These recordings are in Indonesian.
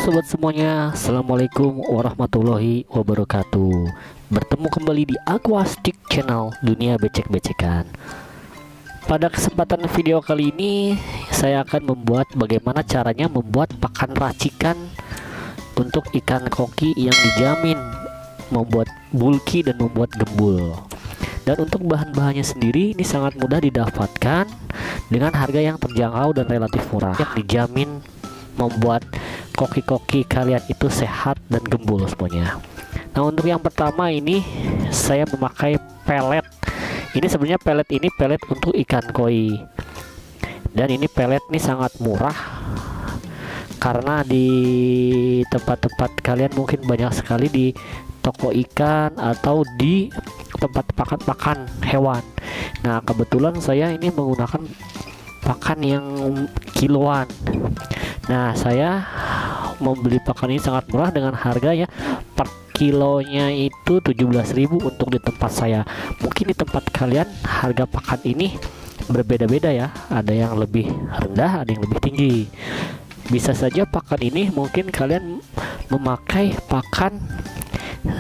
sobat semuanya, assalamualaikum warahmatullahi wabarakatuh. Bertemu kembali di Aquastic Channel Dunia Becek-Becekan. Pada kesempatan video kali ini saya akan membuat bagaimana caranya membuat pakan racikan untuk ikan koki yang dijamin membuat bulky dan membuat gembul. Dan untuk bahan-bahannya sendiri ini sangat mudah didapatkan dengan harga yang terjangkau dan relatif murah, yang dijamin membuat koki-koki kalian itu sehat dan gembul semuanya. Nah, untuk yang pertama ini saya memakai pelet. Ini sebenarnya pelet untuk ikan koi. Dan ini pelet ini sangat murah karena di tempat-tempat kalian mungkin banyak sekali di toko ikan atau di tempat pakan hewan. Nah, kebetulan saya ini menggunakan pakan yang kiloan. Nah, saya membeli pakan ini sangat murah dengan harganya per kilonya itu 17.000 untuk di tempat saya. Mungkin di tempat kalian harga pakan ini berbeda-beda ya, ada yang lebih rendah, ada yang lebih tinggi. Bisa saja pakan ini mungkin kalian memakai pakan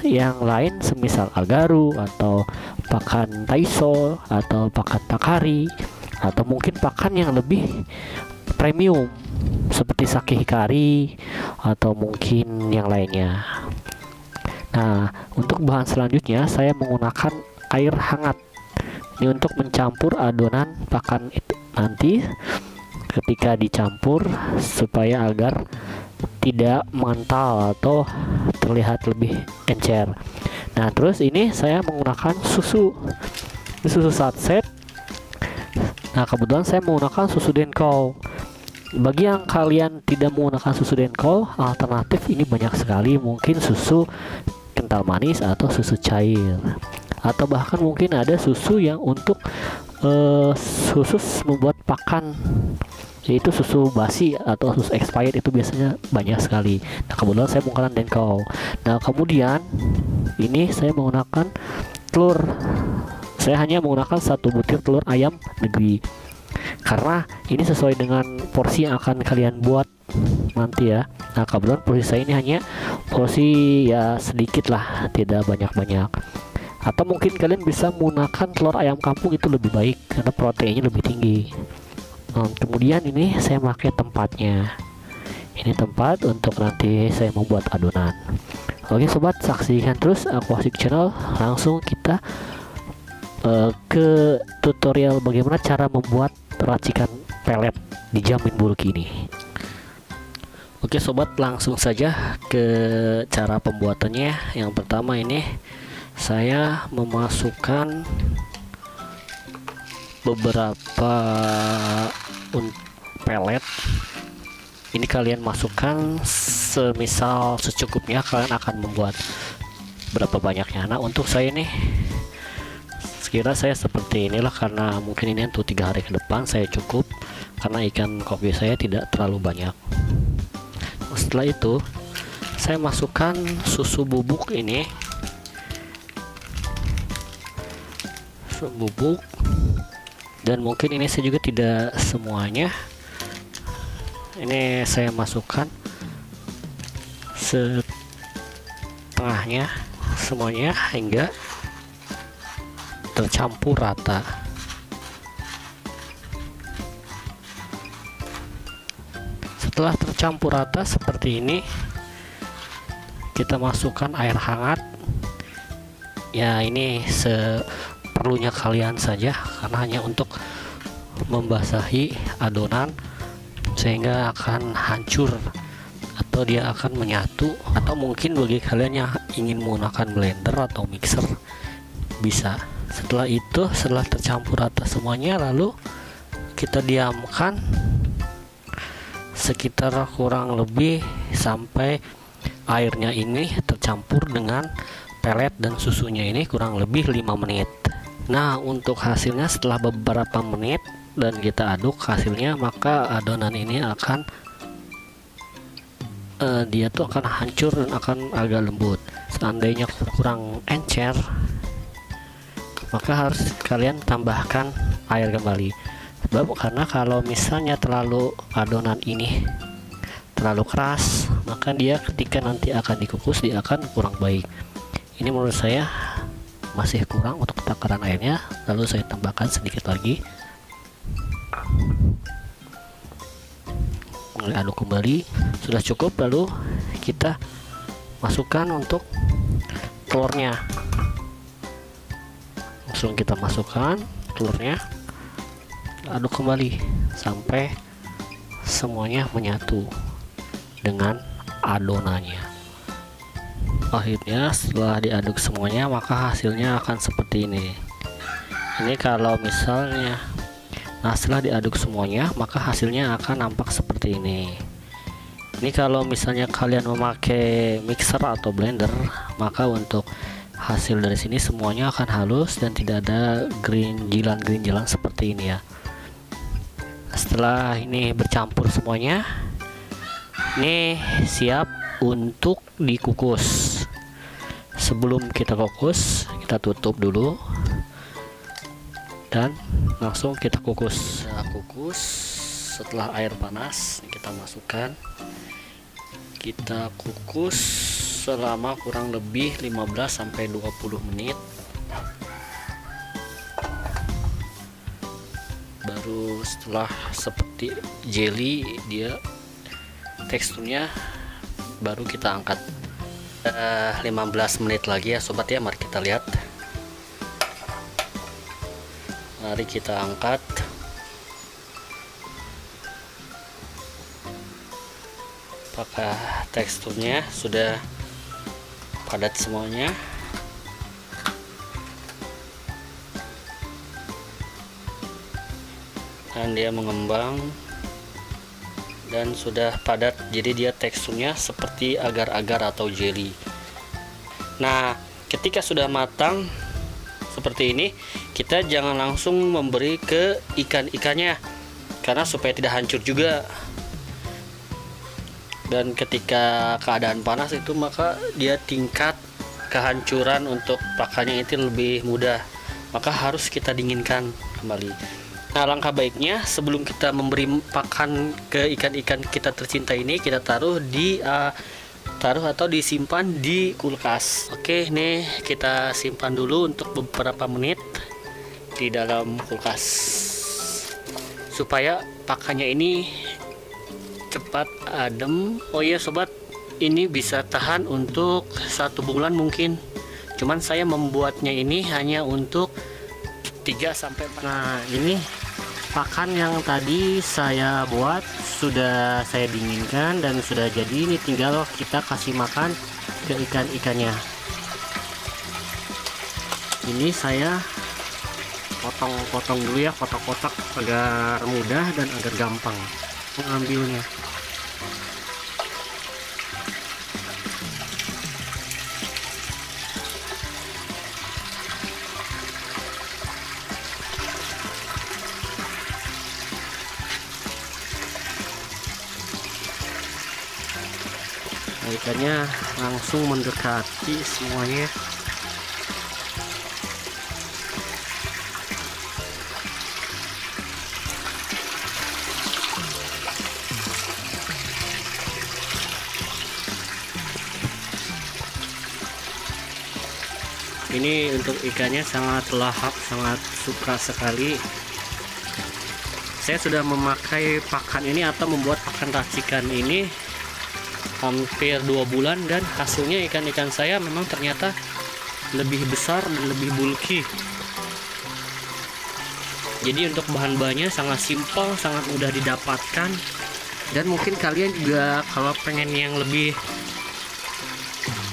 yang lain semisal agaru atau pakan taiso atau pakan takari atau mungkin pakan yang lebih premium seperti sake hikari atau mungkin yang lainnya. Nah, untuk bahan selanjutnya saya menggunakan air hangat. Ini untuk mencampur adonan pakan itu nanti ketika dicampur supaya agar tidak mengental atau terlihat lebih encer. Nah, terus ini saya menggunakan susu saset. Nah, kebetulan saya menggunakan susu denko. Bagi yang kalian tidak menggunakan susu denko, alternatif ini banyak sekali, mungkin susu kental manis atau susu cair, atau bahkan mungkin ada susu yang untuk khusus membuat pakan, yaitu susu basi atau susu expired, itu biasanya banyak sekali. Nah, kebetulan saya menggunakan denko. Nah, kemudian ini saya menggunakan telur. Saya hanya menggunakan 1 butir telur ayam negeri karena ini sesuai dengan porsi yang akan kalian buat nanti ya. Nah, kebetulan porsi saya ini hanya porsi ya sedikit lah, tidak banyak-banyak. Atau mungkin kalian bisa menggunakan telur ayam kampung, itu lebih baik karena proteinnya lebih tinggi. Nah, kemudian ini saya pakai tempatnya. Ini tempat untuk nanti saya membuat adonan. Oke sobat, saksikan terus Aquastic Channel. Langsung kita ke tutorial bagaimana cara membuat racikan pelet dijamin bulky ini. Oke sobat, langsung saja ke cara pembuatannya. Yang pertama ini saya memasukkan beberapa pelet. Ini kalian masukkan semisal secukupnya kalian akan membuat berapa banyaknya. Nah, untuk saya ini kira saya seperti inilah, karena mungkin ini untuk 3 hari ke depan saya cukup karena ikan koki saya tidak terlalu banyak. Setelah itu saya masukkan susu bubuk ini, susu bubuk, dan mungkin ini saya juga tidak semuanya. Ini saya masukkan setengahnya semuanya hingga tercampur rata. Setelah tercampur rata seperti ini, kita masukkan air hangat. Ya, ini seperlunya kalian saja karena hanya untuk membasahi adonan sehingga akan hancur atau dia akan menyatu. Atau mungkin bagi kalian yang ingin menggunakan blender atau mixer bisa. Setelah itu, setelah tercampur rata semuanya, lalu kita diamkan sekitar kurang lebih sampai airnya ini tercampur dengan pelet dan susunya ini kurang lebih 5 menit. Nah, untuk hasilnya setelah beberapa menit dan kita aduk hasilnya, maka adonan ini akan dia tuh akan hancur dan akan agak lembut. Seandainya kurang encer, maka harus kalian tambahkan air kembali. Sebab karena kalau misalnya terlalu adonan ini terlalu keras, maka dia ketika nanti akan dikukus dia akan kurang baik. Ini menurut saya masih kurang untuk takaran airnya, lalu saya tambahkan sedikit lagi. Mulai aduk kembali, sudah cukup, lalu kita masukkan untuk telurnya. Langsung kita masukkan telurnya, aduk kembali sampai semuanya menyatu dengan adonannya. Akhirnya setelah diaduk semuanya, maka hasilnya akan seperti ini. Ini kalau misalnya, nah setelah diaduk semuanya, maka hasilnya akan nampak seperti ini. Ini kalau misalnya kalian memakai mixer atau blender, maka untuk hasil dari sini semuanya akan halus dan tidak ada gerinjilan seperti ini ya. Setelah ini bercampur semuanya, ini siap untuk dikukus. Sebelum kita kukus, kita tutup dulu dan langsung kita kukus. Nah, kukus setelah air panas kita masukkan, kita kukus selama kurang lebih 15-20 menit. Baru setelah seperti jelly dia teksturnya, baru kita angkat. 15 menit lagi ya sobat ya, mari kita lihat. Mari kita angkat. Apakah teksturnya sudah padat semuanya? Dan dia mengembang dan sudah padat, jadi dia teksturnya seperti agar-agar atau jelly. Nah, ketika sudah matang seperti ini, kita jangan langsung memberi ke ikan-ikannya karena supaya tidak hancur juga. Dan ketika keadaan panas itu, maka dia tingkat kehancuran untuk pakannya itu lebih mudah, maka harus kita dinginkan kembali. Nah, langkah baiknya sebelum kita memberi pakan ke ikan-ikan kita tercinta ini, kita taruh atau disimpan di kulkas. Oke, nih kita simpan dulu untuk beberapa menit di dalam kulkas supaya pakannya ini cepat adem. Oh iya sobat, ini bisa tahan untuk 1 bulan mungkin. Cuman saya membuatnya ini hanya untuk 3-4. Nah, ini pakan yang tadi saya buat sudah saya dinginkan dan sudah jadi. Ini tinggal kita kasih makan ke ikan-ikannya. Ini saya potong-potong dulu ya, kotak-kotak agar mudah dan agar gampang mengambilnya. Ikannya langsung mendekati semuanya. Ini untuk ikannya sangat lahap, sangat suka sekali. Saya sudah memakai pakan ini atau membuat pakan racikan ini hampir 2 bulan dan hasilnya ikan-ikan saya memang ternyata lebih besar dan lebih bulky. Jadi untuk bahan-bahannya sangat simpel, sangat mudah didapatkan, dan mungkin kalian juga kalau pengen yang lebih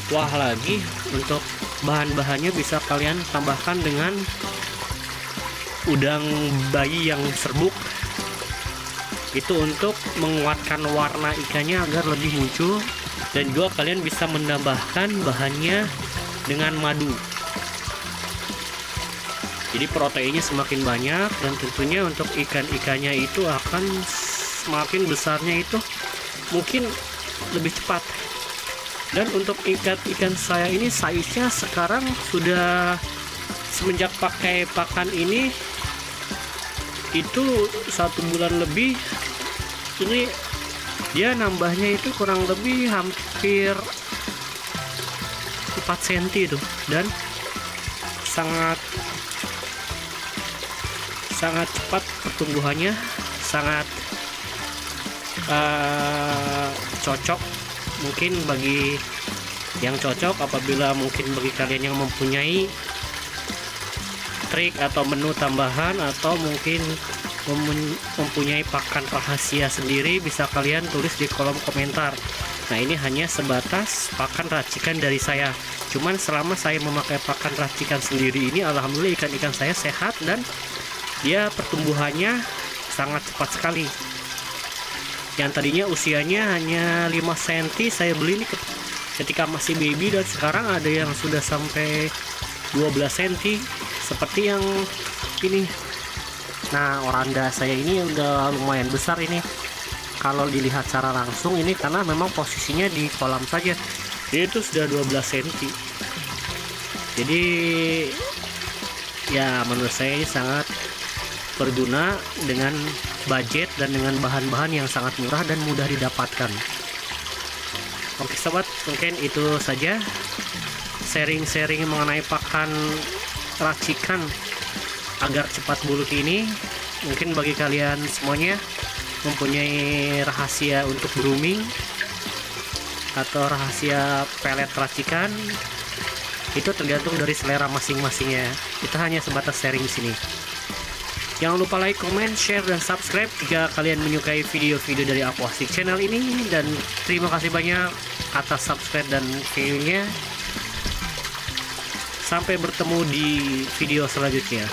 wah lagi, untuk bahan-bahannya bisa kalian tambahkan dengan udang bayi yang serbuk. Itu untuk menguatkan warna ikannya agar lebih muncul, dan juga kalian bisa menambahkan bahannya dengan madu. Jadi proteinnya semakin banyak, dan tentunya untuk ikan-ikannya itu akan semakin besarnya itu mungkin lebih cepat. Dan untuk ikan saya ini size-nya sekarang sudah, semenjak pakai pakan ini itu 1 bulan lebih, ini Dia nambahnya itu kurang lebih hampir 4 cm tuh, dan sangat cepat pertumbuhannya, sangat cocok mungkin bagi yang cocok apabila mungkin bagi kalian yang mempunyai trik atau menu tambahan atau mungkin mempunyai pakan rahasia sendiri, bisa kalian tulis di kolom komentar. Nah, ini hanya sebatas pakan racikan dari saya. Cuman selama saya memakai pakan racikan sendiri ini, alhamdulillah ikan-ikan saya sehat dan dia pertumbuhannya sangat cepat sekali. Yang tadinya usianya hanya 5 cm saya beli ini ketika masih baby, dan sekarang ada yang sudah sampai 12 cm seperti yang ini. Nah, oranda saya ini udah lumayan besar ini kalau dilihat secara langsung ini, karena memang posisinya di kolam saja itu sudah 12 cm. Jadi ya menurut saya ini sangat berguna dengan budget dan dengan bahan-bahan yang sangat murah dan mudah didapatkan. Oke sobat, mungkin itu saja sharing-sharing mengenai pakan racikan agar cepat buluk ini. Mungkin bagi kalian semuanya mempunyai rahasia untuk grooming atau rahasia pelet racikan, itu tergantung dari selera masing-masingnya. Kita hanya sebatas sharing di sini. Jangan lupa like, comment, share, dan subscribe jika kalian menyukai video-video dari Aquastic Channel ini. Dan terima kasih banyak atas subscribe dan view-nya. Sampai bertemu di video selanjutnya.